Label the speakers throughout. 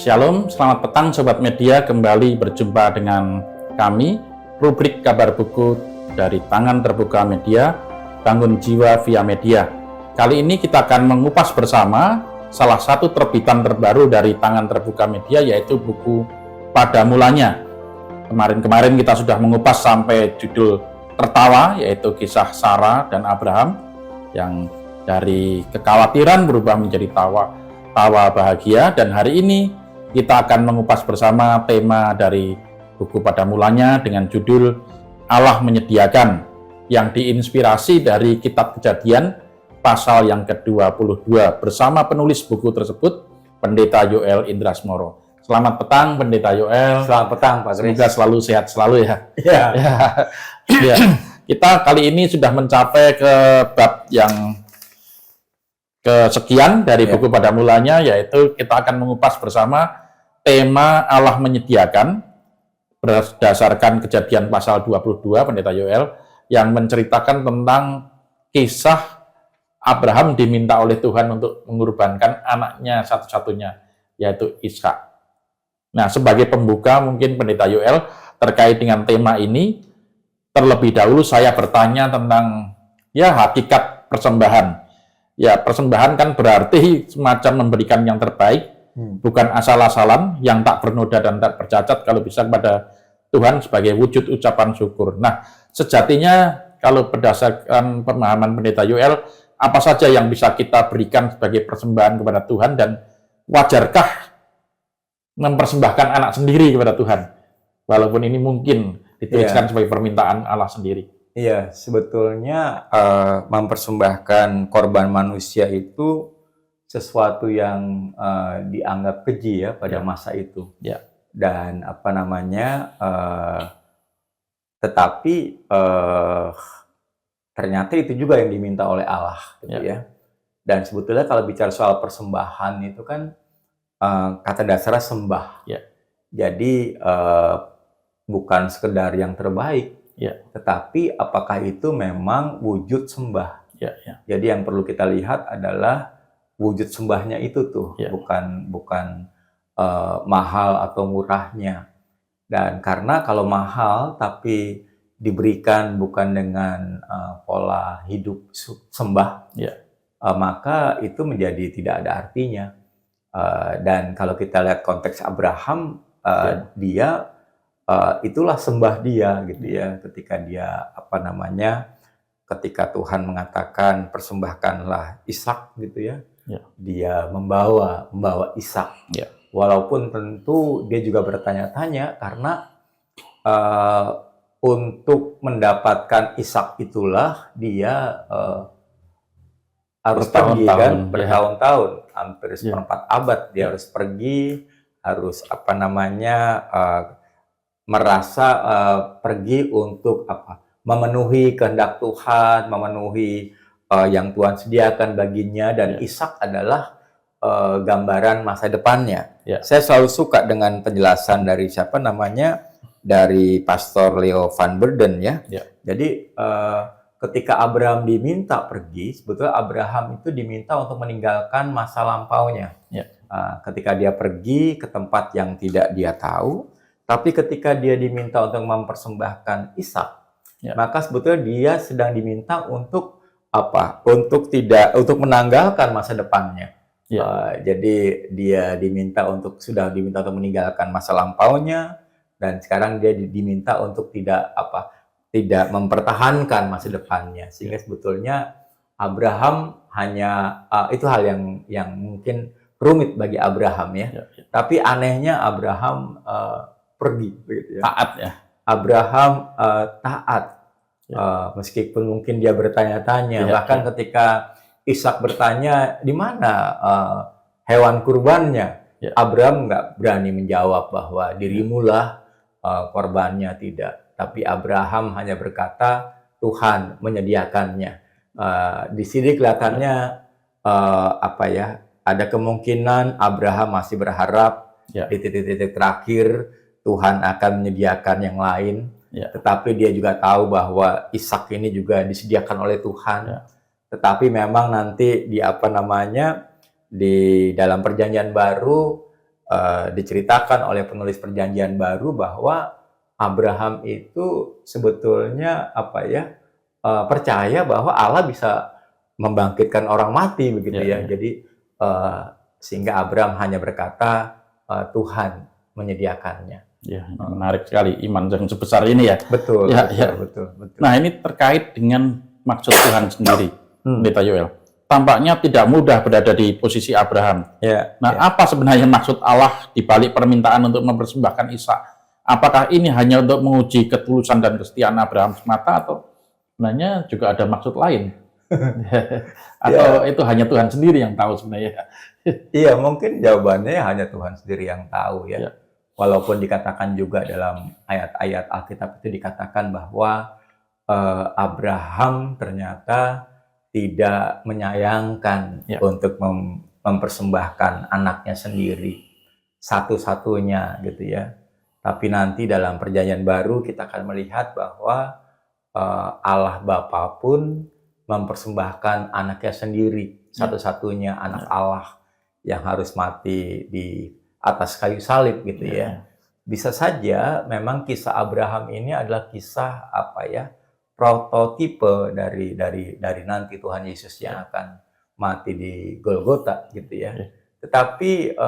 Speaker 1: Shalom, selamat petang Sobat Media, kembali berjumpa dengan kami, rubrik kabar buku dari Tangan Terbuka Media, Bangun Jiwa via Media. Kali ini kita akan mengupas bersama salah satu terbitan terbaru dari Tangan Terbuka Media, yaitu buku Pada Mulanya. Kemarin kita sudah mengupas sampai judul tertawa, yaitu kisah Sarah dan Abraham, yang dari kekhawatiran berubah menjadi tawa bahagia. Dan hari ini kita akan mengupas bersama tema dari buku Pada Mulanya dengan judul Allah Menyediakan, yang diinspirasi dari Kitab Kejadian pasal yang ke-22 bersama penulis buku tersebut, Pendeta Yoel Indrasmoro. Selamat petang Pendeta Yoel.
Speaker 2: Selamat petang Pak Kris.
Speaker 1: Semoga selalu sehat selalu ya.
Speaker 2: Ya.
Speaker 1: Ya. Kita kali ini sudah mencapai ke bab yang kesekian dari buku Pada Mulanya, yaitu kita akan mengupas bersama tema Allah Menyediakan berdasarkan Kejadian pasal 22, Pendeta Yoel, yang menceritakan tentang kisah Abraham diminta oleh Tuhan untuk mengorbankan anaknya satu-satunya, yaitu Ishak. Nah, sebagai pembuka mungkin Pendeta Yoel terkait dengan tema ini, terlebih dahulu saya bertanya tentang hakikat persembahan. Ya, persembahan kan berarti semacam memberikan yang terbaik, bukan asal-asalan, yang tak bernoda dan tak bercacat, kalau bisa kepada Tuhan sebagai wujud ucapan syukur. Nah, sejatinya kalau berdasarkan pemahaman Pendeta Yoel, apa saja yang bisa kita berikan sebagai persembahan kepada Tuhan, dan wajarkah mempersembahkan anak sendiri kepada Tuhan, walaupun ini mungkin dituliskan sebagai permintaan Allah sendiri?
Speaker 2: Iya, sebetulnya mempersembahkan korban manusia itu sesuatu yang dianggap keji ya pada masa itu.
Speaker 1: Ya.
Speaker 2: Dan tetapi ternyata itu juga yang diminta oleh Allah, gitu ya. Dan sebetulnya kalau bicara soal persembahan itu kan kata dasarnya sembah.
Speaker 1: Ya.
Speaker 2: Jadi bukan sekedar yang terbaik, tetapi apakah itu memang wujud sembah. Jadi yang perlu kita lihat adalah wujud sembahnya itu tuh, bukan mahal atau murahnya. Dan karena kalau mahal tapi diberikan bukan dengan pola hidup sembah, maka itu menjadi tidak ada artinya. Dan kalau kita lihat konteks Abraham, dia itulah sembah dia, gitu ya. Ketika dia ketika Tuhan mengatakan persembahkanlah Ishak, gitu ya. Dia membawa Ishak. Walaupun tentu dia juga bertanya-tanya, karena untuk mendapatkan Ishak itulah dia harus pergi kan, bertahun-tahun, hampir seperempat abad dia harus pergi, harus merasa pergi untuk memenuhi kehendak Tuhan, memenuhi yang Tuhan sediakan baginya, dan Ishak adalah gambaran masa depannya. Saya selalu suka dengan penjelasan dari dari Pastor Leo Van Burden ya. Jadi ketika Abraham diminta pergi, sebetulnya Abraham itu diminta untuk meninggalkan masa lampaunya. Ketika dia pergi ke tempat yang tidak dia tahu, tapi ketika dia diminta untuk mempersembahkan Ishak, maka sebetulnya dia sedang diminta untuk untuk menanggalkan masa depannya. Jadi dia sudah diminta untuk meninggalkan masa lampaunya, dan sekarang dia diminta untuk tidak mempertahankan masa depannya. Sehingga sebetulnya Abraham hanya itu hal yang mungkin rumit bagi Abraham ya. Tapi anehnya Abraham pergi, begitu ya.
Speaker 1: Taat ya.
Speaker 2: Abraham taat, meskipun mungkin dia bertanya-tanya. Bahkan ketika Ishak bertanya di mana hewan kurbannya, Abraham nggak berani menjawab bahwa dirimulah korbannya, tidak. Tapi Abraham hanya berkata Tuhan menyediakannya. Di sini kelihatannya ada kemungkinan Abraham masih berharap di titik-titik terakhir Tuhan akan menyediakan yang lain. Tetapi dia juga tahu bahwa Ishak ini juga disediakan oleh Tuhan. Tetapi memang nanti di dalam perjanjian baru diceritakan oleh penulis Perjanjian Baru bahwa Abraham itu sebetulnya percaya bahwa Allah bisa membangkitkan orang mati begitu
Speaker 1: Ya,
Speaker 2: ya.
Speaker 1: ya.
Speaker 2: Jadi sehingga Abraham hanya berkata Tuhan menyediakannya.
Speaker 1: Ya, ini menarik sekali iman yang sebesar ini ya.
Speaker 2: Betul,
Speaker 1: Ya,
Speaker 2: betul,
Speaker 1: ya.
Speaker 2: betul, betul.
Speaker 1: Nah, ini terkait dengan maksud Tuhan sendiri,
Speaker 2: Hmm.
Speaker 1: Pendeta Yoel. Tampaknya tidak mudah berada di posisi Abraham.
Speaker 2: Ya,
Speaker 1: Nah,
Speaker 2: ya.
Speaker 1: apa sebenarnya maksud Allah di balik permintaan untuk mempersembahkan Ishak? Apakah ini hanya untuk menguji ketulusan dan kesetiaan Abraham semata, atau sebenarnya juga ada maksud lain? Atau itu hanya Tuhan sendiri yang tahu sebenarnya?
Speaker 2: Iya, mungkin jawabannya hanya Tuhan sendiri yang tahu ya.
Speaker 1: Ya.
Speaker 2: Walaupun dikatakan juga dalam ayat-ayat Alkitab itu dikatakan bahwa Abraham ternyata tidak menyayangkan
Speaker 1: Ya.
Speaker 2: untuk mempersembahkan anaknya sendiri satu-satunya gitu ya. Tapi nanti dalam Perjanjian Baru kita akan melihat bahwa Allah Bapa pun mempersembahkan anaknya sendiri, satu-satunya anak Allah yang harus mati di atas kayu salib gitu ya. Bisa saja memang kisah Abraham ini adalah kisah prototipe dari nanti Tuhan Yesus yang akan mati di Golgota gitu ya. Tetapi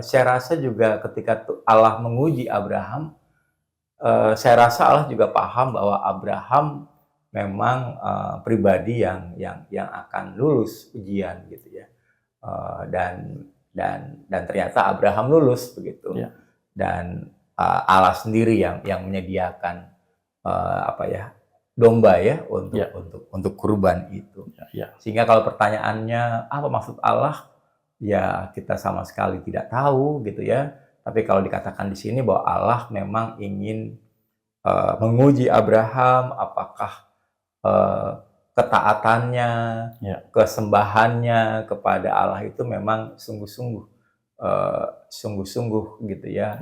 Speaker 2: saya rasa juga ketika Allah menguji Abraham, saya rasa Allah juga paham bahwa Abraham memang pribadi yang akan lulus ujian gitu ya. Dan ternyata Abraham lulus begitu.
Speaker 1: Ya.
Speaker 2: Dan Allah sendiri yang menyediakan domba ya untuk kurban itu.
Speaker 1: Ya.
Speaker 2: Sehingga kalau pertanyaannya apa maksud Allah, ya kita sama sekali tidak tahu gitu ya. Tapi kalau dikatakan di sini bahwa Allah memang ingin menguji Abraham, apakah ketaatannya, kesembahannya kepada Allah itu memang sungguh-sungguh gitu ya.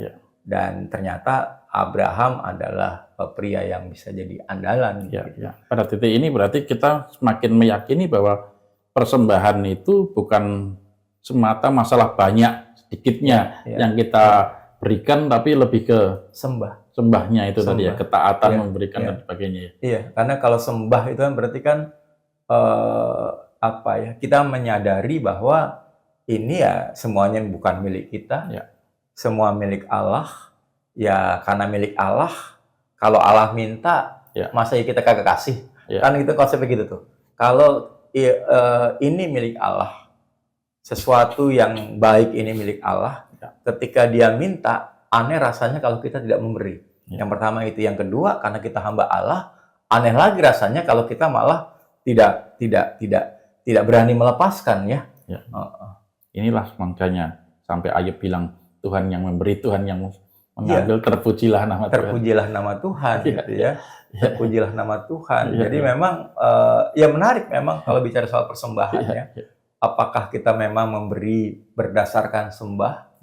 Speaker 2: Dan ternyata Abraham adalah pria yang bisa jadi andalan. Gitu.
Speaker 1: Pada titik ini berarti kita semakin meyakini bahwa persembahan itu bukan semata masalah banyak sedikitnya yang kita berikan, tapi lebih ke sembahnya itu tadi ya, ketaatan memberikan dan sebagainya.
Speaker 2: Iya, karena kalau sembah itu kan berarti kan kita menyadari bahwa ini ya semuanya bukan milik kita, semua milik Allah. Ya karena milik Allah, kalau Allah minta, masa kita kagak kasih? Kan itu konsepnya gitu tuh. Kalau ini milik Allah, sesuatu yang baik ini milik Allah, ketika dia minta, aneh rasanya kalau kita tidak memberi. Yang pertama itu, yang kedua karena kita hamba Allah, aneh lagi rasanya kalau kita malah tidak berani melepaskan ya.
Speaker 1: Inilah makanya sampai Ayub bilang Tuhan yang memberi, Tuhan yang mengambil, terpujilah nama Tuhan.
Speaker 2: Terpujilah nama Tuhan gitu ya. Terpujilah nama Tuhan. Jadi memang ya menarik memang kalau bicara soal persembahan ya. Apakah kita memang memberi berdasarkan sembah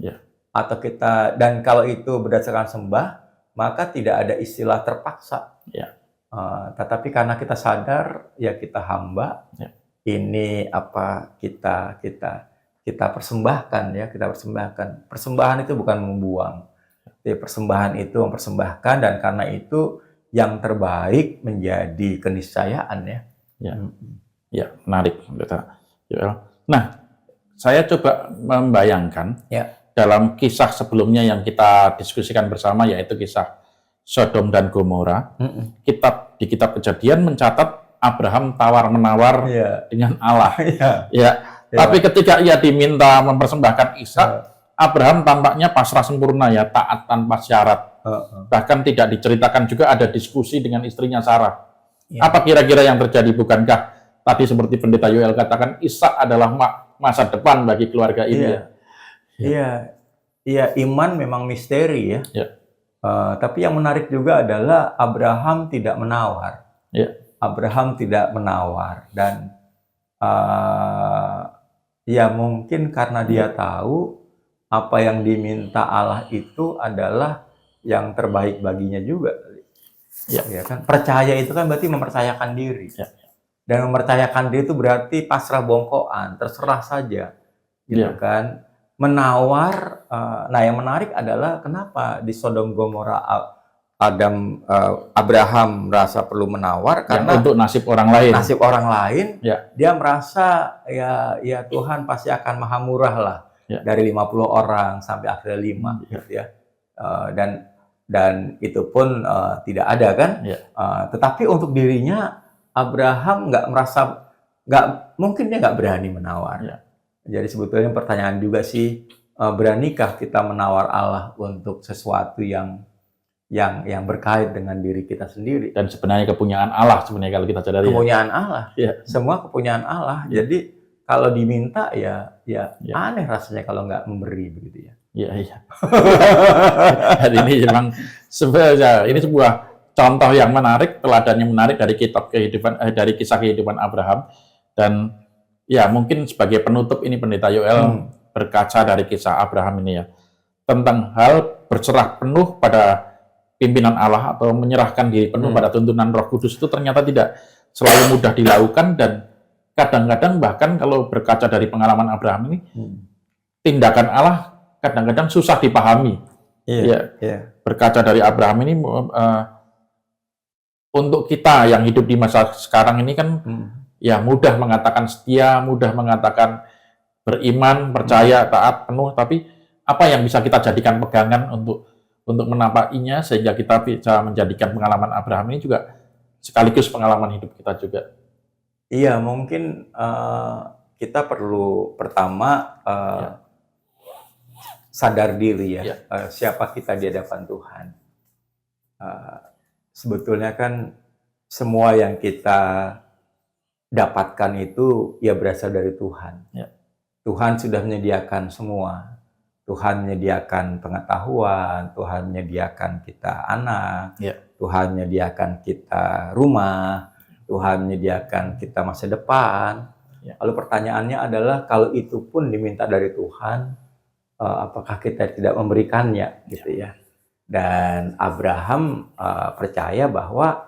Speaker 2: atau kita, dan kalau itu berdasarkan sembah, maka tidak ada istilah terpaksa. Tetapi karena kita sadar ya kita hamba, ini kita persembahkan ya, kita persembahkan. Persembahan itu bukan membuang. Jadi persembahan itu mempersembahkan, dan karena itu yang terbaik menjadi keniscayaan ya.
Speaker 1: Ya, menarik. Nah, saya coba membayangkan dalam kisah sebelumnya yang kita diskusikan bersama, yaitu kisah Sodom dan Gomora. Di kitab Kejadian mencatat Abraham tawar-menawar dengan Allah. Tapi ketika ia diminta mempersembahkan Ishak, Abraham tampaknya pasrah sempurna ya, taat tanpa syarat. Bahkan tidak diceritakan juga ada diskusi dengan istrinya Sarah. Apa kira-kira yang terjadi? Bukankah tadi seperti Pendeta Yoel katakan, Ishak adalah masa depan bagi keluarga ini?
Speaker 2: Iya, iman memang misteri ya. Tapi yang menarik juga adalah Abraham tidak menawar. Abraham tidak menawar, dan ya mungkin karena dia tahu apa yang diminta Allah itu adalah yang terbaik baginya juga. Ya kan? Percaya itu kan berarti mempercayakan diri. Dan mempercayakan diri itu berarti pasrah bongkoan, terserah saja. Gitu kan? menawar. Nah, yang menarik adalah kenapa di Sodom Gomora Abraham merasa perlu menawar, karena
Speaker 1: untuk nasib orang lain.
Speaker 2: Nasib orang lain,
Speaker 1: Ya.
Speaker 2: dia merasa ya Tuhan pasti akan maha murah lah,
Speaker 1: Ya.
Speaker 2: dari 50 orang sampai akhirnya 5 gitu ya. Dan itu pun tidak ada kan.
Speaker 1: Ya.
Speaker 2: Tetapi untuk dirinya Abraham nggak mungkin dia nggak berani menawar.
Speaker 1: Ya.
Speaker 2: Jadi sebetulnya pertanyaan juga sih, beranikah kita menawar Allah untuk sesuatu yang berkait dengan diri kita sendiri?
Speaker 1: Dan sebenarnya kepunyaan Allah sebenarnya kalau kita sadari.
Speaker 2: Kepunyaan Allah.
Speaker 1: Ya.
Speaker 2: Semua kepunyaan Allah.
Speaker 1: Ya.
Speaker 2: Jadi kalau diminta ya
Speaker 1: Ya.
Speaker 2: aneh rasanya kalau nggak memberi begitu ya.
Speaker 1: Iya. Dan ini memang sebenarnya ini sebuah contoh yang menarik, teladan yang menarik dari dari kisah kehidupan Abraham. Dan ya mungkin sebagai penutup ini Pendeta Yoel berkaca dari kisah Abraham ini ya, tentang hal berserah penuh pada pimpinan Allah atau menyerahkan diri penuh pada tuntunan Roh Kudus itu ternyata tidak selalu mudah dilakukan, dan kadang-kadang bahkan kalau berkaca dari pengalaman Abraham ini, tindakan Allah kadang-kadang susah dipahami.
Speaker 2: Iya.
Speaker 1: Berkaca dari Abraham ini, untuk kita yang hidup di masa sekarang ini kan ya mudah mengatakan setia, mudah mengatakan beriman, percaya, taat penuh, tapi apa yang bisa kita jadikan pegangan untuk menampakinya sehingga kita bisa menjadikan pengalaman Abraham ini juga sekaligus pengalaman hidup kita juga.
Speaker 2: Iya, mungkin kita perlu pertama sadar diri ya, siapa kita di hadapan Tuhan. Sebetulnya kan semua yang kita dapatkan itu ya berasal dari Tuhan.
Speaker 1: Ya.
Speaker 2: Tuhan sudah menyediakan semua. Tuhan menyediakan pengetahuan, Tuhan menyediakan kita anak, Tuhan menyediakan kita rumah, Tuhan menyediakan kita masa depan. Lalu pertanyaannya adalah kalau itu pun diminta dari Tuhan, apakah kita tidak memberikannya, gitu ya? Dan Abraham percaya bahwa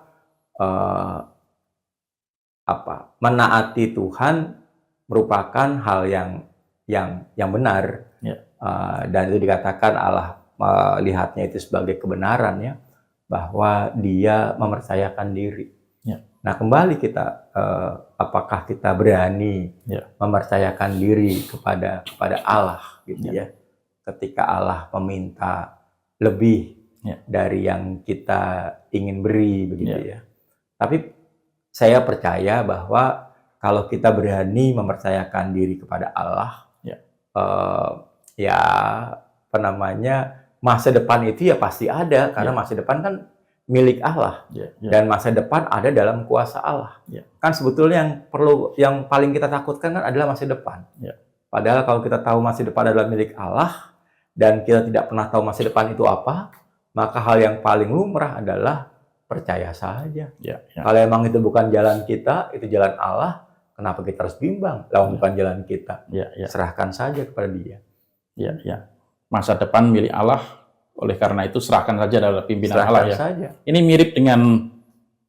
Speaker 2: menaati Tuhan merupakan hal yang benar. Dan itu dikatakan Allah melihatnya itu sebagai kebenaran ya, bahwa dia mempercayakan diri. Nah, kembali kita apakah kita berani mempercayakan diri kepada Allah gitu ya, ketika Allah meminta lebih dari yang kita ingin beri begitu ya. Tapi saya percaya bahwa kalau kita berani mempercayakan diri kepada Allah, masa depan itu ya pasti ada, karena masa depan kan milik Allah, dan masa depan ada dalam kuasa Allah. Kan sebetulnya yang paling kita takutkan kan adalah masa depan. Padahal kalau kita tahu masa depan adalah milik Allah dan kita tidak pernah tahu masa depan itu apa, maka hal yang paling lumrah adalah percaya saja. Kalau emang itu bukan jalan kita, itu jalan Allah, kenapa kita harus bimbang? Lawan bukan jalan kita. Serahkan saja kepada Dia.
Speaker 1: Masa depan milik Allah, oleh karena itu serahkan saja dalam pimpinan
Speaker 2: Serahkan
Speaker 1: Allah ya.
Speaker 2: saja.
Speaker 1: Ini mirip dengan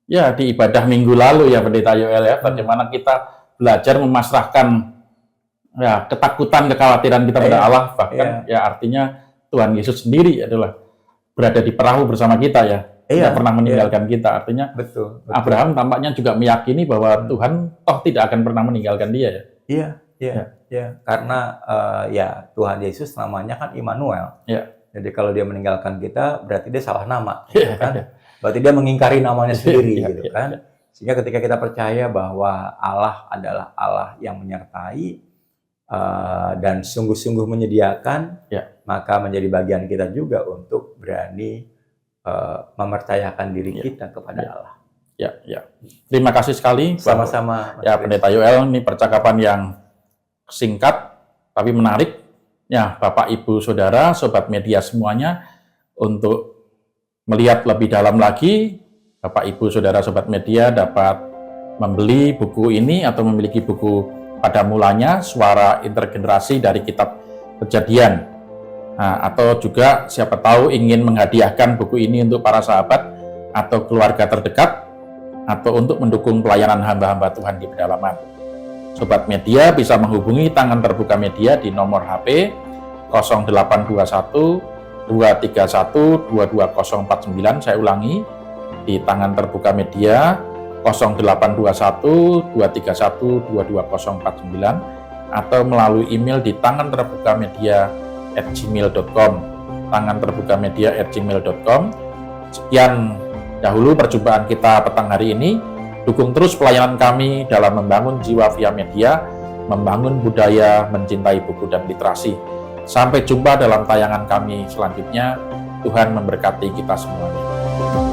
Speaker 1: di ibadah minggu lalu ya Pendeta Yoel ya, bagaimana kita belajar memasrahkan ketakutan, kekhawatiran kita pada Allah, bahkan artinya Tuhan Yesus sendiri adalah berada di perahu bersama kita ya. Tidak pernah meninggalkan kita. Artinya
Speaker 2: betul.
Speaker 1: Abraham tampaknya juga meyakini bahwa Tuhan toh tidak akan pernah meninggalkan dia ya.
Speaker 2: Iya. Karena Tuhan Yesus namanya kan Immanuel. Jadi kalau dia meninggalkan kita, berarti dia salah nama, gitu kan? Berarti dia mengingkari namanya sendiri, gitu kan? Sehingga ketika kita percaya bahwa Allah adalah Allah yang menyertai dan sungguh-sungguh menyediakan, maka menjadi bagian kita juga untuk berani mempercayakan diri kita kepada Allah.
Speaker 1: Terima kasih sekali.
Speaker 2: Sama-sama.
Speaker 1: Pendeta Yoel, ini percakapan yang singkat tapi menarik. Bapak, Ibu, Saudara, Sobat Media semuanya, untuk melihat lebih dalam lagi, Bapak, Ibu, Saudara, Sobat Media dapat membeli buku ini atau memiliki buku pada mulanya Suara Intergenerasi dari Kitab Kejadian. Atau juga siapa tahu ingin menghadiahkan buku ini untuk para sahabat atau keluarga terdekat, atau untuk mendukung pelayanan hamba-hamba Tuhan di pedalaman. Sobat Media bisa menghubungi Tangan Terbuka Media di nomor HP 0821 231 22049. Saya ulangi, di Tangan Terbuka Media 0821 231 22049, atau melalui email di tanganterbukamedia@gmail.com, tanganterbukamedia@gmail.com. Sekian dahulu perjumpaan kita petang hari ini. Dukung terus pelayanan kami dalam membangun jiwa via media, membangun budaya, mencintai buku dan literasi. Sampai jumpa dalam tayangan kami selanjutnya. Tuhan memberkati kita semuanya.